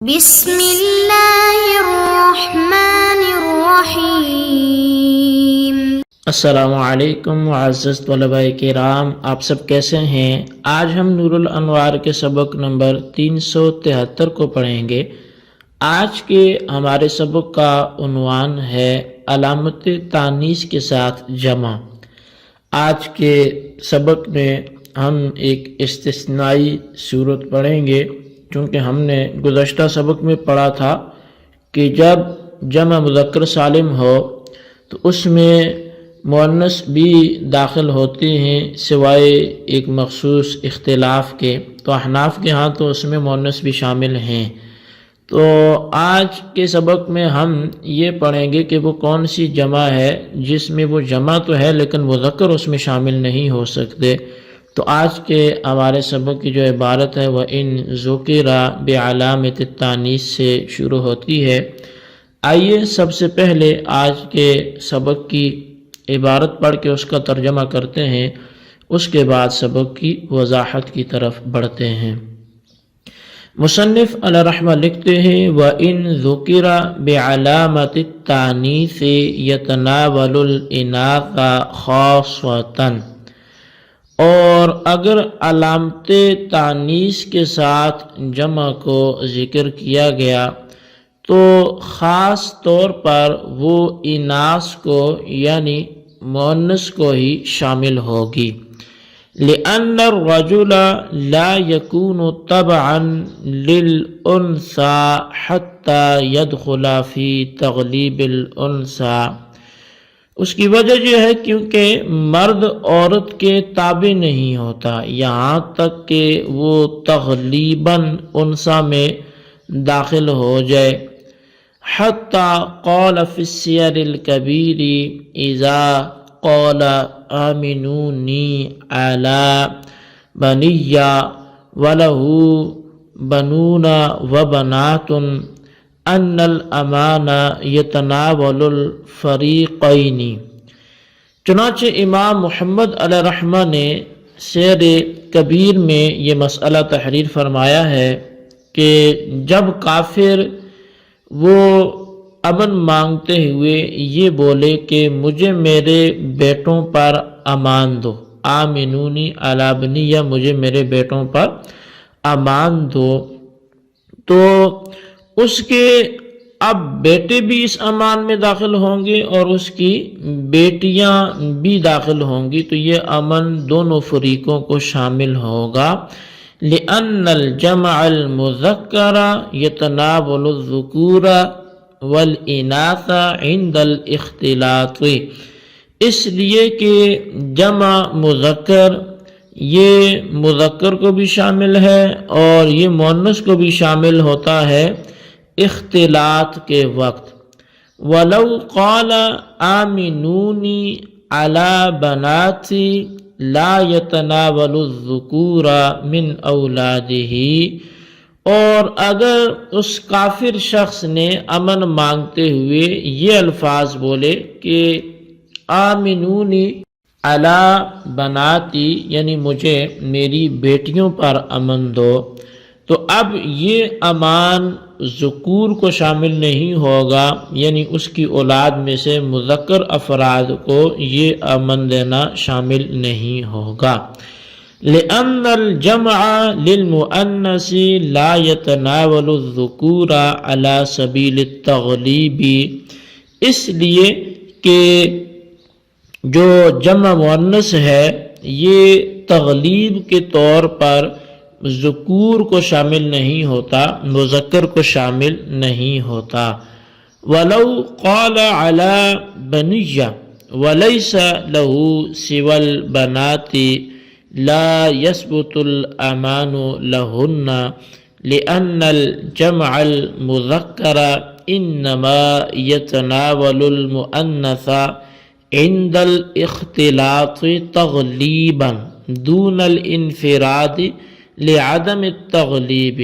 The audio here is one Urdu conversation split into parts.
بسم اللہ الرحمن الرحیم۔ السلام علیکم معزز طلباء کرام، آپ سب کیسے ہیں؟ آج ہم نور الانوار کے سبق نمبر 373 کو پڑھیں گے۔ آج کے ہمارے سبق کا عنوان ہے علامت تانیث کے ساتھ جمع۔ آج کے سبق میں ہم ایک استثنائی صورت پڑھیں گے، چونکہ ہم نے گزشتہ سبق میں پڑھا تھا کہ جب جمع مذکر سالم ہو تو اس میں مؤنث بھی داخل ہوتے ہیں سوائے ایک مخصوص اختلاف کے، تو احناف کے ہاں تو اس میں مؤنث بھی شامل ہیں۔ تو آج کے سبق میں ہم یہ پڑھیں گے کہ وہ کون سی جمع ہے جس میں وہ جمع تو ہے لیکن مذکر اس میں شامل نہیں ہو سکتے۔ تو آج کے ہمارے سبق کی جو عبارت ہے وہ ان ذکر بعلامت التانیث سے شروع ہوتی ہے۔ آئیے سب سے پہلے آج کے سبق کی عبارت پڑھ کے اس کا ترجمہ کرتے ہیں، اس کے بعد سبق کی وضاحت کی طرف بڑھتے ہیں۔ مصنف علیہ رحمہ لکھتے ہیں وَإِن ذُكِرَ بِعَلَامَةِ التَّانِيثِ يَتَنَاوَلُ الْإِنَاثَ خَاصَّةً، اور اگر علامت تانیث کے ساتھ جمع کو ذکر کیا گیا تو خاص طور پر وہ اناث کو یعنی مؤنث کو ہی شامل ہوگی۔ لِأَنَّ الرَّجُلَ لَا يَكُونُ تَبْعًا لِلْأُنْثَى حَتَّى يَدْخُلَ فِي تَغْلِيبِ الْأُنْثَى، اس کی وجہ یہ ہے کیونکہ مرد عورت کے تابع نہیں ہوتا یہاں تک کہ وہ تغلیباً انثی میں داخل ہو جائے۔ حتی قال فی السیر الکبیر اذا قال آمنونی علی بنی وله بنون وبنات ان الامان یتناول الفریقین۔ چنانچہ امام محمد علیہ رحمہ نے سیر کبیر میں یہ مسئلہ تحریر فرمایا ہے کہ جب کافر وہ امن مانگتے ہوئے یہ بولے کہ مجھے میرے بیٹوں پر امان دو، آمنونی علی بنی، یا مجھے میرے بیٹوں پر امان دو، تو اس کے اب بیٹے بھی اس امان میں داخل ہوں گے اور اس کی بیٹیاں بھی داخل ہوں گی، تو یہ امن دونوں فریقوں کو شامل ہوگا۔ لِأَنَّ الْجَمْعَ الْمُذَكَّرَ يَتَنَاوَلُ الذُّكُورَ وَالْإِنَاثَ عِنْدَ الْاخْتِلَاطِ، اس لیے کہ جمع مذکر یہ مذکر کو بھی شامل ہے اور یہ مؤنث کو بھی شامل ہوتا ہے اختلاط کے وقت۔ وَلَوْ قَالَ آمِنُونِي عَلَى بَنَاتِي لَا يَتَنَاوَلُ الذُّكُورَ مِنْ أَوْلَادِهِ، اور اگر اس کافر شخص نے امن مانگتے ہوئے یہ الفاظ بولے کہ آمنونی علی بناتی، یعنی مجھے میری بیٹیوں پر امن دو، تو اب یہ امان ذکور کو شامل نہیں ہوگا، یعنی اس کی اولاد میں سے مذکر افراد کو یہ امن دینا شامل نہیں ہوگا۔ لِأَنَّ الْجَمْعَ لِلْمُؤَنَّثِ لَا يَتَنَاوَلُ الذُّكُورَ عَلَى سَبِيلِ التَّغْلِيبِ، اس لیے کہ جو جمع مؤنث ہے یہ تغلیب کے طور پر ذکور کو شامل نہیں ہوتا، مذکر کو شامل نہیں ہوتا۔ وَلَوْ قَالَ عَلَى بَنِيَّ وَلَيْسَ لَهُ سِوَى الْبَنَاتِ لَا يَثْبُتُ الْأَمَانُ لَهُنَّ لِأَنَّ الْجَمْعَ الْمُذَكَّرَ إِنَّمَا يَتَنَاوَلُ الْمُؤَنَّثَ عِنْدَ الْاخْتِلَاطِ تَغْلِيبًا دُونَ الْإِنْفِرَادِ لِعَدَمِ التَّغْلِيبِ۔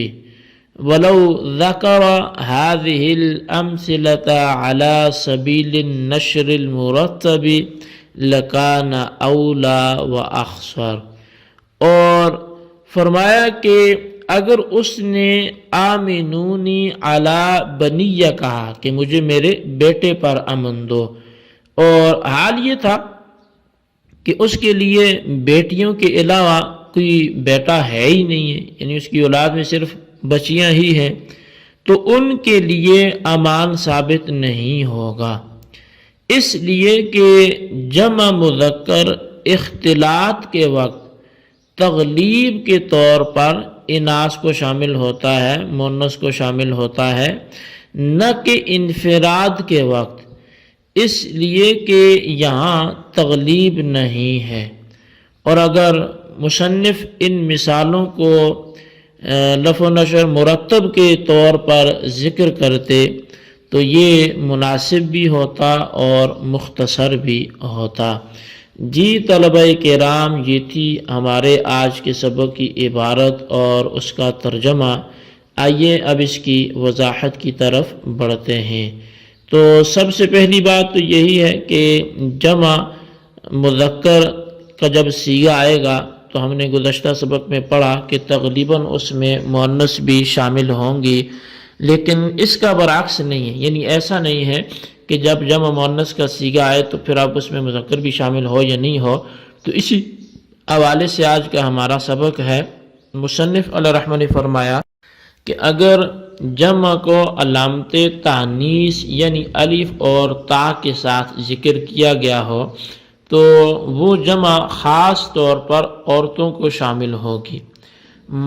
وَلَوْ ذَكَرَ هَذِهِ الْأَمْثِلَةَ عَلَى سَبِيلِ النَّشْرِ الْمُرَتَّبِ لَكَانَ أَوْلَى وَأَخْصَرَ، اور فرمایا کہ اگر اس نے آمنونی علی بنیہ کہا کہ مجھے میرے بیٹے پر امن دو، اور حال یہ تھا کہ اس کے لیے بیٹیوں کے علاوہ کوئی بیٹا ہے ہی نہیں ہے، یعنی اس کی اولاد میں صرف بچیاں ہی ہیں، تو ان کے لیے امان ثابت نہیں ہوگا، اس لیے کہ جمع مذکر اختلاط کے وقت تغلیب کے طور پر اناث کو شامل ہوتا ہے، مؤنث کو شامل ہوتا ہے، نہ کہ انفراد کے وقت، اس لیے کہ یہاں تغلیب نہیں ہے۔ اور اگر مصنف ان مثالوں کو لفظ و نشر مرتب کے طور پر ذکر کرتے تو یہ مناسب بھی ہوتا اور مختصر بھی ہوتا۔ جی طلبہ کرام، یہ تھی ہمارے آج کے سبق کی عبارت اور اس کا ترجمہ۔ آئیے اب اس کی وضاحت کی طرف بڑھتے ہیں۔ تو سب سے پہلی بات تو یہی ہے کہ جمع مذکر کا جب صیغہ آئے گا تو ہم نے گزشتہ سبق میں پڑھا کہ تغلیباً اس میں مؤنث بھی شامل ہوں گی، لیکن اس کا برعکس نہیں ہے، یعنی ایسا نہیں ہے کہ جب جمع مؤنث کا صیغہ آئے تو پھر اب اس میں مذکر بھی شامل ہو یا نہیں ہو۔ تو اسی حوالے سے آج کا ہمارا سبق ہے۔ مصنف علیہ رحمہ نے فرمایا کہ اگر جمع کو علامت تانیث یعنی الف اور تا کے ساتھ ذکر کیا گیا ہو تو وہ جمع خاص طور پر عورتوں کو شامل ہوگی،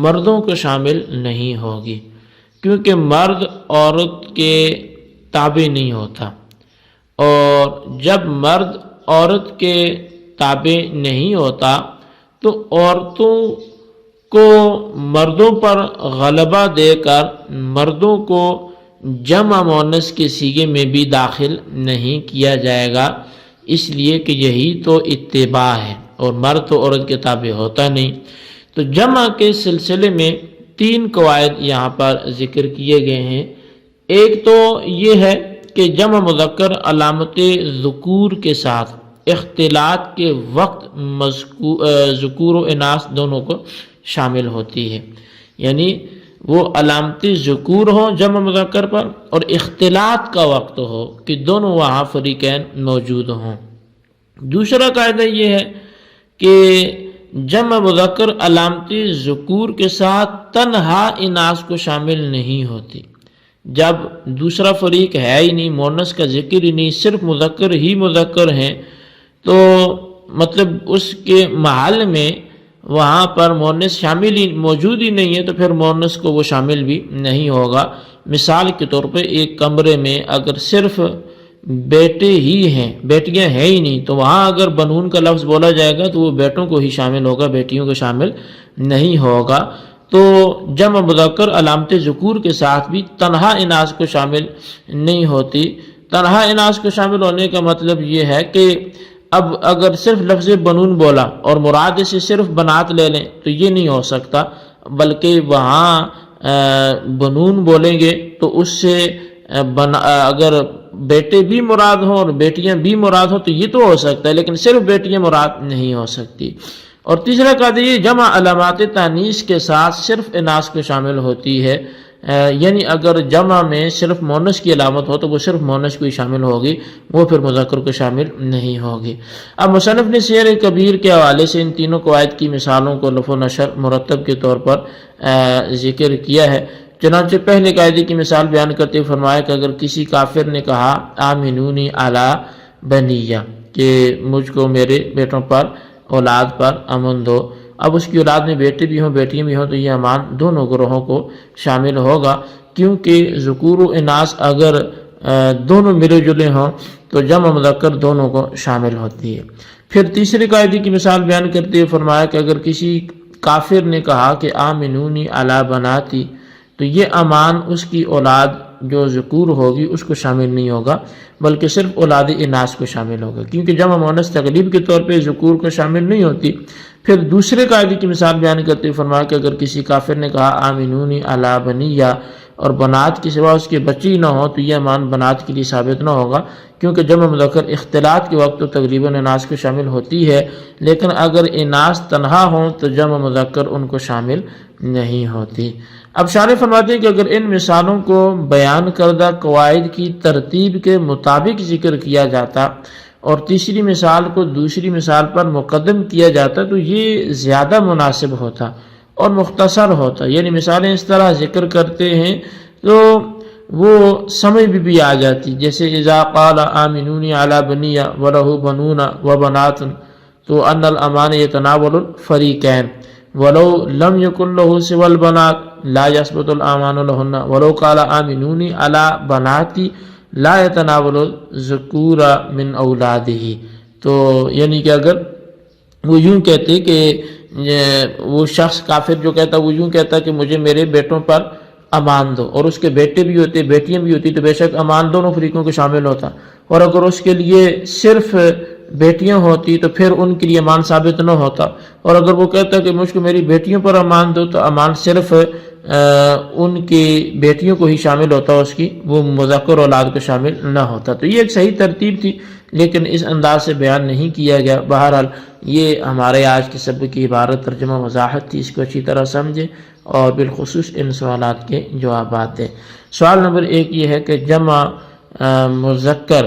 مردوں کو شامل نہیں ہوگی، کیونکہ مرد عورت کے تابع نہیں ہوتا، اور جب مرد عورت کے تابع نہیں ہوتا تو عورتوں کو مردوں پر غلبہ دے کر مردوں کو جمع مؤنث کے صیغے میں بھی داخل نہیں کیا جائے گا، اس لیے کہ یہی تو اتباع ہے، اور مرد تو عورت کے تابع ہوتا نہیں۔ تو جمع کے سلسلے میں 3 قواعد یہاں پر ذکر کیے گئے ہیں۔ ایک تو یہ ہے کہ جمع مذکر علامت ذکور کے ساتھ اختلاط کے وقت ذکور و اناث دونوں کو شامل ہوتی ہے، یعنی وہ علامت ذکور ہوں جمع مذکر پر اور اختلاط کا وقت ہو کہ دونوں وہاں فریقین موجود ہوں۔ دوسرا قاعدہ یہ ہے کہ جمع مذکر علامت ذکور کے ساتھ تنہا اناث کو شامل نہیں ہوتی۔ جب دوسرا فریق ہے ہی نہیں، مؤنث کا ذکر ہی نہیں، صرف مذکر ہی مذکر ہیں، تو مطلب اس کے محل میں وہاں پر مؤنث شامل ہی موجود ہی نہیں ہے، تو پھر مؤنث کو وہ شامل بھی نہیں ہوگا۔ مثال کے طور پہ ایک کمرے میں اگر صرف بیٹے ہی ہیں، بیٹیاں ہیں ہی نہیں، تو وہاں اگر بنون کا لفظ بولا جائے گا تو وہ بیٹوں کو ہی شامل ہوگا، بیٹیوں کو شامل نہیں ہوگا۔ تو جمع مذکر علامت ذکور کے ساتھ بھی تنہا اناث کو شامل نہیں ہوتی۔ تنہا اناث کو شامل ہونے کا مطلب یہ ہے کہ اب اگر صرف لفظ بنون بولا اور مراد سے صرف بنات لے لیں تو یہ نہیں ہو سکتا، بلکہ وہاں بنون بولیں گے تو اس سے اگر بیٹے بھی مراد ہوں اور بیٹیاں بھی مراد ہوں تو یہ تو ہو سکتا ہے، لیکن صرف بیٹیاں مراد نہیں ہو سکتی۔ اور تیسرا قاعدہ یہ جمع علامات تانیث کے ساتھ صرف اناث کو شامل ہوتی ہے، یعنی اگر جمع میں صرف مؤنث کی علامت ہو تو وہ صرف مؤنث کو ہی شامل ہوگی، وہ پھر مذکر کو شامل نہیں ہوگی۔ اب مصنف نے سیر کبیر کے حوالے سے ان تینوں قواعد کی مثالوں کو لفظ و نشر مرتب کے طور پر ذکر کیا ہے۔ چنانچہ پہلے قاعدے کی مثال بیان کرتے ہوئے فرمایا کہ اگر کسی کافر نے کہا آمنونی علی بنیہ، کہ مجھ کو میرے بیٹوں پر اولاد پر امن دو، اب اس کی اولاد میں بیٹے بھی ہوں بیٹیاں بھی ہوں تو یہ امان دونوں گروہوں کو شامل ہوگا، کیونکہ ذکور و اناث اگر دونوں ملے جلے ہوں تو جمع مذکر دونوں کو شامل ہوتی ہے۔ پھر تیسری قاعدے کی مثال بیان کرتے ہوئے فرمایا کہ اگر کسی کافر نے کہا کہ آمنونی علی بناتی، تو یہ امان اس کی اولاد جو ذکور ہوگی اس کو شامل نہیں ہوگا، بلکہ صرف اولاد اناث کو شامل ہوگا، کیونکہ جمع مؤنث تغلیب کے طور پہ ذکور کو شامل نہیں ہوتی۔ پھر دوسرے قاعدے کی مثال بیان کرتے ہوئے فرمایا کہ اگر کسی کافر نے کہا آمنونی علی بنیہ، اور بنات کے سوا اس کے بچی نہ ہو تو یہ امان بنات کے لیے ثابت نہ ہوگا، کیونکہ جمع مذکر اختلاط کے وقت تو تقریباً اناث کو شامل ہوتی ہے، لیکن اگر اناث تنہا ہوں تو جمع مذکر ان کو شامل نہیں ہوتی۔ اب شارح فرماتے ہیں کہ اگر ان مثالوں کو بیان کردہ قواعد کی ترتیب کے مطابق ذکر کیا جاتا اور تیسری مثال کو دوسری مثال پر مقدم کیا جاتا تو یہ زیادہ مناسب ہوتا اور مختصر ہوتا، یعنی مثالیں اس طرح ذکر کرتے ہیں تو وہ سمجھ بھی آ جاتی، جیسے اذا قال آمنونی علی بنی ولہ بنون وبنات تو ان الامان یتناول الفریقین ولو لم یکن لہ سوى البنات لا یثبت الامان لہن ولو قال آمنونی علی بناتی لا یتناول الذکور من اولادہ۔ تو یعنی کہ اگر وہ یوں کہتے کہ وہ شخص کافر جو کہتا وہ یوں کہتا کہ مجھے میرے بیٹوں پر امان دو، اور اس کے بیٹے بھی ہوتے بیٹیاں بھی ہوتی تو بے شک امان دونوں فریقوں کو شامل ہوتا، اور اگر اس کے لیے صرف بیٹیاں ہوتی تو پھر ان کے لیے امان ثابت نہ ہوتا، اور اگر وہ کہتا کہ مجھ کو میری بیٹیوں پر امان دو تو امان صرف ان کی بیٹیوں کو ہی شامل ہوتا، اس کی وہ مذکر اولاد کو شامل نہ ہوتا۔ تو یہ ایک صحیح ترتیب تھی لیکن اس انداز سے بیان نہیں کیا گیا۔ بہرحال یہ ہمارے آج کے سبق کی عبارت ترجمہ وضاحت تھی، اس کو اچھی طرح سمجھے اور بالخصوص ان سوالات کے جوابات دیں۔ سوال نمبر 1 یہ ہے کہ جمع مذکر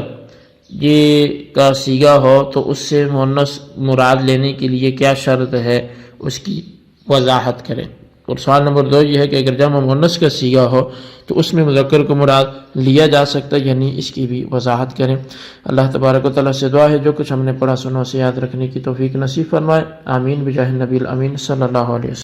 یہ کا صیغہ ہو تو اس سے مؤنث مراد لینے کے لیے کیا شرط ہے، اس کی وضاحت کریں۔ اور سوال نمبر 2 یہ ہے کہ اگر جمع مؤنث کا صیغہ ہو تو اس میں مذکر کو مراد لیا جا سکتا ہے، یعنی اس کی بھی وضاحت کریں۔ اللہ تبارک و تعالیٰ سے دعا ہے جو کچھ ہم نے پڑھا سنا اسے یاد رکھنے کی توفیق نصیب فرمائے، آمین بجاہ النبی الامین صلی اللہ علیہ وسلم۔